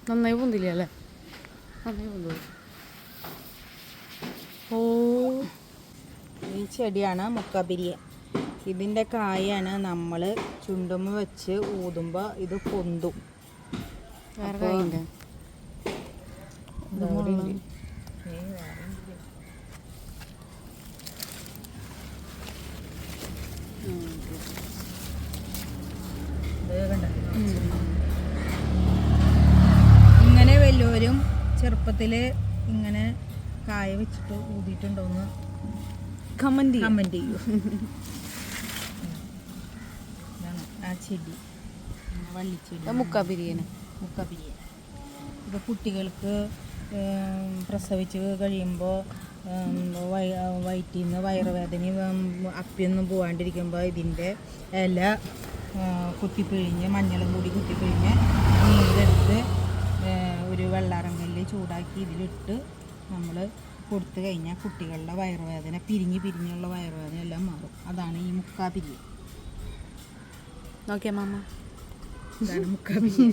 നന്നായി പൊന്തില്ല അല്ലേ? നന്നായി പൊന്തു. ഓ, ഈ ചെടിയാണ് മുക്കാബിരിയ. ഇതിൻ്റെ കായാണ് നമ്മൾ ചുണ്ടുമ്മ വെച്ച് ഊതുമ്പോൾ ഇത് പൊന്തും. വേറെ കായുണ്ട്. ഇങ്ങനെ വല്ലവരും ചെറുപ്പത്തിൽ ഇങ്ങനെ കായ വെച്ചിട്ട് ഊതിയിട്ടുണ്ടോന്ന് കമന്റ് ചെയ്യൂ. ഇതാണ് ആ ചെടി, വള്ളിച്ചെടി, മുക്കാബിരിയന്. ഇത് കുട്ടികൾക്ക് പ്രസവിച്ച് കഴിയുമ്പോൾ വയറ്റിൽ നിന്ന് വയറുവേദനയും അപ്പിയൊന്നും പോകാണ്ടിരിക്കുമ്പോൾ ഇതിൻ്റെ ഇല കുത്തിപ്പിഴിഞ്ഞ് മഞ്ഞളും കൂടി കുത്തിപ്പിഴിഞ്ഞ് നീരെടുത്ത് ഒരു വെള്ളാറങ്കല്ല് ചൂടാക്കി ഇതിലിട്ട് നമ്മൾ കൊടുത്തു കഴിഞ്ഞാൽ കുട്ടികളുടെ വയറുവേദന പിരിഞ്ഞുള്ള വയറുവേദന എല്ലാം മാറും. അതാണ് ഈ മുക്കാബിരി. നോക്കിയാ മാമ, ഇതാണ് മുക്കാബിരി.